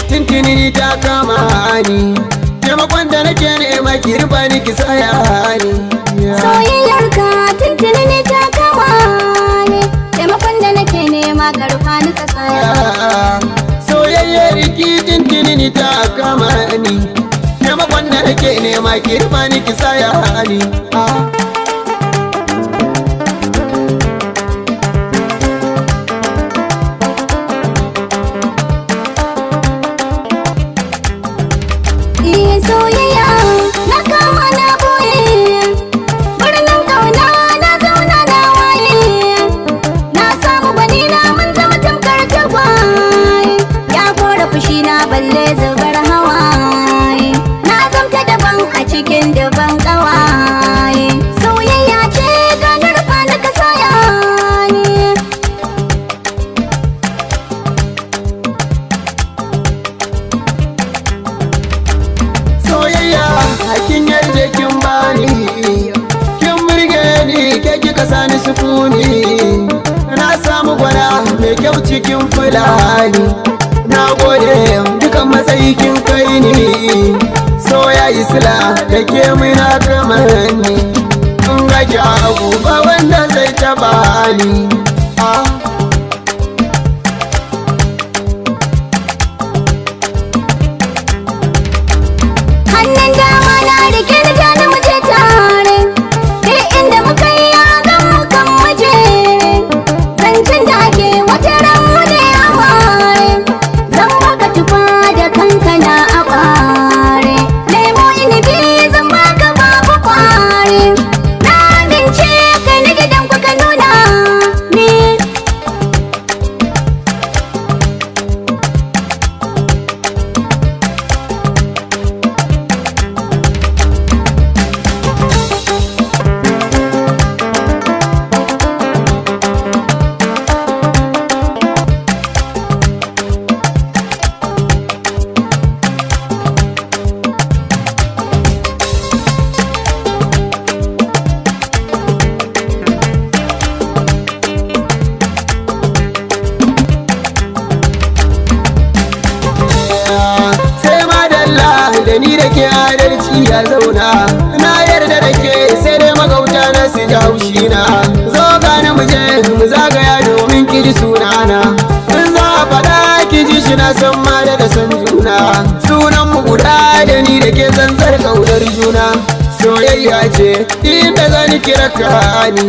tintini ni ta kama ni, taimakon da nake nema ki rufa ni ki saya ni. Soyayyarka tintini ni ta kama ni, taimakon da nake nema ka rufa ni ka saya. Soyayyar ki tintini ni ta kama ni, taimakon da nake nema ki rufa ni ki saya ni. Soyayya na kama na boye, birnin kauna na zauna na waye, na samu gwani na mun zama tamkar tagwaye, ya kora fushi na balle zubar hawaye, na zamta daban a cikin daban kawaye. Soyayya ce ganar fa na kasaya ne. Soyayya hakin yarje kin bani, kin burge ni ke kika sani sukuni, na samu gwana mai kyau cikin fulani, na gode dukan matsayi kin kai ni. Soya isla da ke muna kamar ni, in rage abu ba wanda zai taba ni. Hannun dama na rike ni ta mu je tare, duk inda muka yi yagan mu kan muje, zancen da ake wata ran mu ne a ware, zan baka tufa da kankana a bare, lemo inibi zan baka babu kware, na amince kai na gidan ku ka nuna ni. Sai madalla da ni da ke adalci ya zauna, na yarda da ke sai dai magauta na su ji haushi na. Zo gani mu je mu zagaya domin ki ji sunana, in za a faɗa ki ji shi na san ma da san juna. Sunan mu guda da ni da ke zanzar kaunar juna, soyayya ce inda zani kira ka ni.